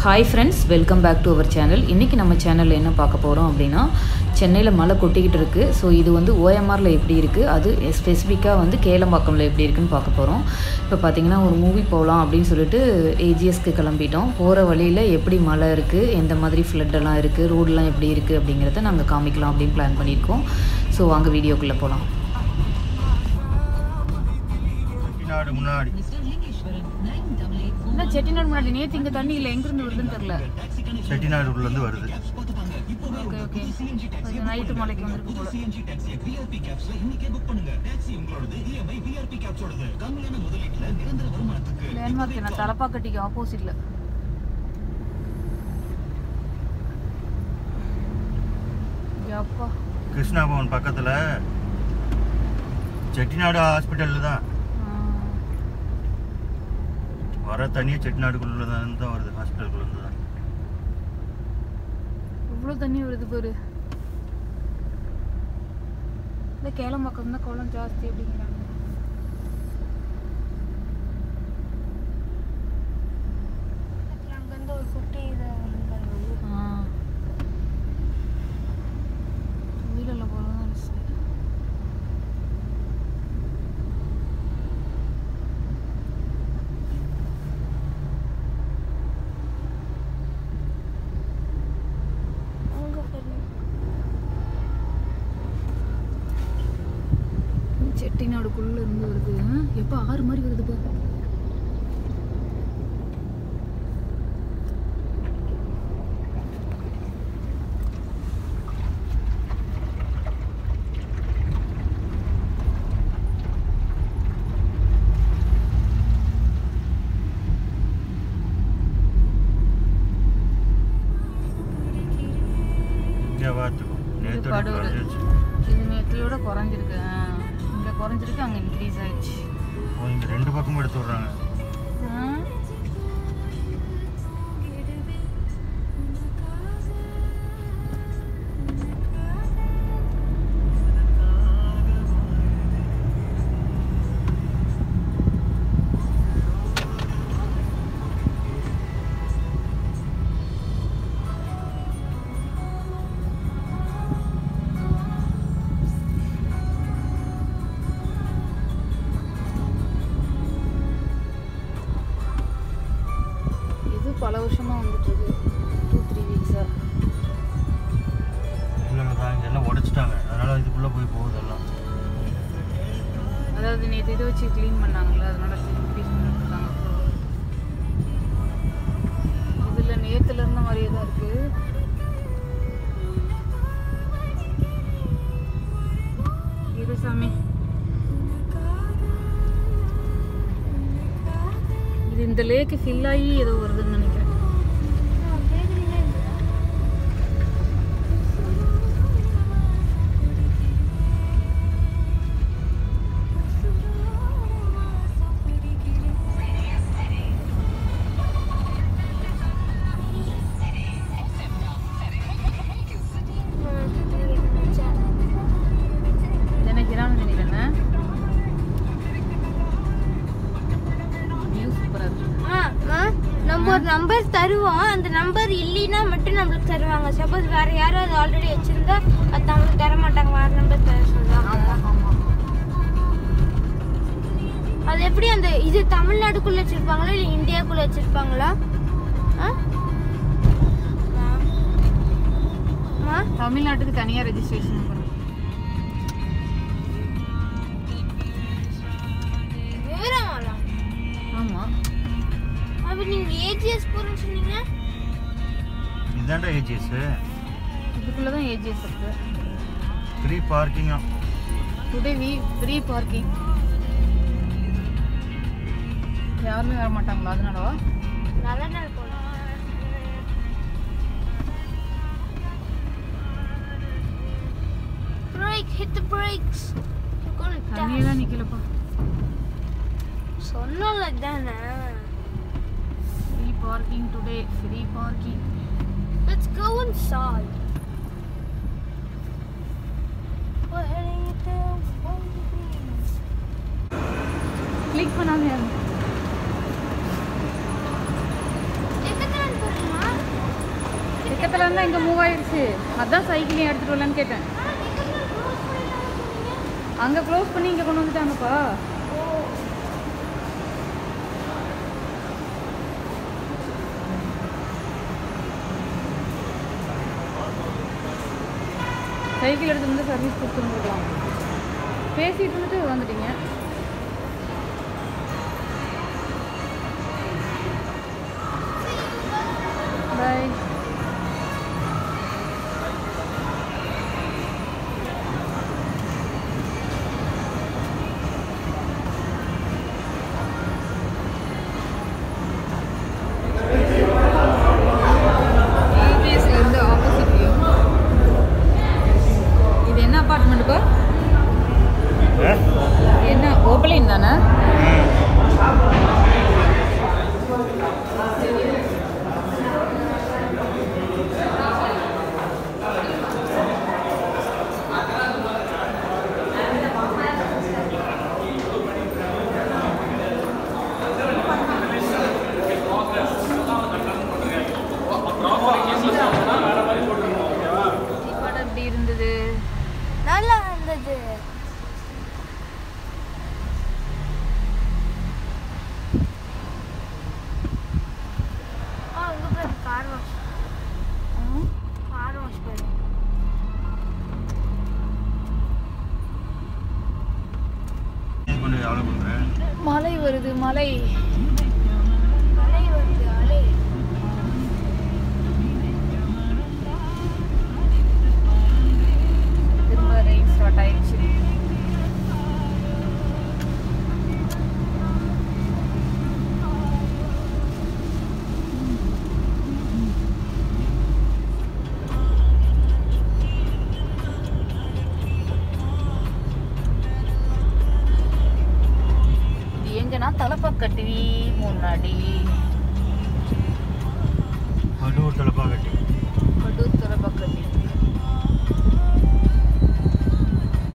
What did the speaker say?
Hi friends, welcome back to our channel. இன்றைக்கி நம்ம சேனலில் என்ன பார்க்க போகிறோம் அப்படின்னா, சென்னையில் மழை கொட்டிக்கிட்டு இருக்குது. ஸோ இது வந்து OMRல எப்படி இருக்குது, அது ஸ்பெசிஃபிக்காக வந்து கேளம்பாக்கமில் எப்படி இருக்குன்னு பார்க்க போகிறோம். இப்போ பார்த்திங்கன்னா ஒரு மூவி போகலாம் அப்படின்னு சொல்லிட்டு AGSக்கு கிளம்பிட்டோம். போகிற வழியில் எப்படி மழை இருக்குது, எந்த மாதிரி ஃப்ளட்டெல்லாம் இருக்குது, ரோடெலாம் எப்படி இருக்குது அப்படிங்கிறத நாங்கள் காமிக்கலாம் அப்படின்னு பிளான் பண்ணியிருக்கோம். ஸோ வாங்க வீடியோக்குள்ளே போகலாம். செட்டிநாடு முன்னாடி நேற்று இங்கே தண்ணி இல்லை, எங்கேருந்து வருதுன்னு தெரியல. செட்டிநாடு உள்ளேருந்து வருது. ஓகே ஓகே, நைட்டு மலைக்கு வந்துருக்கு போல. லேண்ட்மார்க் என்ன, தலப்பாக்கட்டிக்கு ஆப்போசிட்ல. கிருஷ்ணா பவன் பக்கத்தில் செட்டிநாடு ஹாஸ்பிட்டலில் தான் வர தண்ணியே செட்டிநாடுக்குள்ள தான் வருது, ஹாஸ்பிட்டலுக்குள்ள தான். இவ்வளோ தண்ணி வருது பாரு. இந்த கேளம்பாக்கம் தான் குளம் ஜாஸ்தி அப்படிங்கிறாங்க. அங்கேருந்து ஒரு குட்டி வீடில் போகிறதா செட்டிநாடுக்குள்ள இருந்து வருது. எப்போ ஆறு மாதிரி வருது பா. பாடூர் இது நேற்றையோட குறைஞ்சிருக்கு. இங்கே குறைஞ்சிருக்கு, அங்கே இன்க்ரீஸ் ஆயிடுச்சு. இங்கே ரெண்டு பக்கமும் எடுத்து விட்றாங்க. பல வருஷமாக வந்துட்டு இருக்கு, 2-3 வீக்ஸாக. எல்லாம் உடைச்சிட்டாங்க, அதனால இதுக்குள்ளே போய் போகுது எல்லாம். அதாவது நேற்று இதை வச்சு க்ளீன் பண்ணாங்கல்ல, அதனால இன்க்ரீஸ் பண்ணிருக்காங்க. இதில் நேற்றுல இருந்த மாதிரியே தான் இருக்கு. இது சாமி, இது இந்த லேக்கு ஃபில் ஆகி ஏதோ வருதுன்னு நினைக்கிறேன். நம்பர் தருவோம், அந்த நம்பர் இல்லைன்னா மட்டும் நம்மளுக்கு தருவாங்க. சப்போஸ் வேற யாரும் அது ஆல்ரெடி வச்சிருந்தா அது நம்மளுக்கு தர மாட்டாங்க, வேற நம்பர் தர சொல்லுவாங்க. அது எப்படி, அந்த இது தமிழ்நாடுக்குள்ள வச்சிருப்பாங்களா இல்லை இந்தியாக்குள்ள வச்சிருப்பாங்களா? தமிழ்நாட்டுக்கு தனியாக ரெஜிஸ்ட்ரேஷன் பண்ணும். விவரமாலாம். ஆமாம், அப்ப நீங்க AGS போறேன்னு சொன்னீங்க. இதாண்டா AGS. இதுக்குள்ள தான் AGS இருக்கு. ஃப்ரீ பார்க்கிங்கா. Today free parking. யாருமே வர மாட்டாங்களா அதனாலவா? நல்ல நாள் போலாம். Brake, hit the brakes. You're gonna die. தண்ணியெல்லாம் நிக்கலப்பா. சொன்னல தானே. Free parking today, free parking. Let's go inside. We're heading down. Click பண்ணாம யாரு? எத்தனை நாள் போறீங்க? பக்கத்தில் இருந்தால் இங்கே மூவ் ஆயிடுச்சு. அதான் சைக்கிளையும் எடுத்துகிட்டு வரலான்னு கேட்டேன். அங்கே க்ளோஸ் பண்ணி இங்கே கொண்டு வந்துட்டாங்கப்பா. சைக்கிள் எடுத்து வந்து சர்வீஸ் கொடுத்துருந்துருக்கலாம். பேசிட்டு வந்துட்டு வந்துட்டீங்க. பாய். இருந்து ஆப்போசிட் வியூ. இது என்ன அப்பார்ட்மெண்ட்டுப்பா? என்ன ஓப்பலைன் தானே? எப்படி இருந்தது? நல்லா இருந்தது. கார் வாஷ் பண்ணு. மழை வருது. மழை வருது. அலை திரும்ப ரெயின் ஸ்டார்ட் ஆயிடுச்சு. தலப்பக்கட்டி முன்னாடி படூர்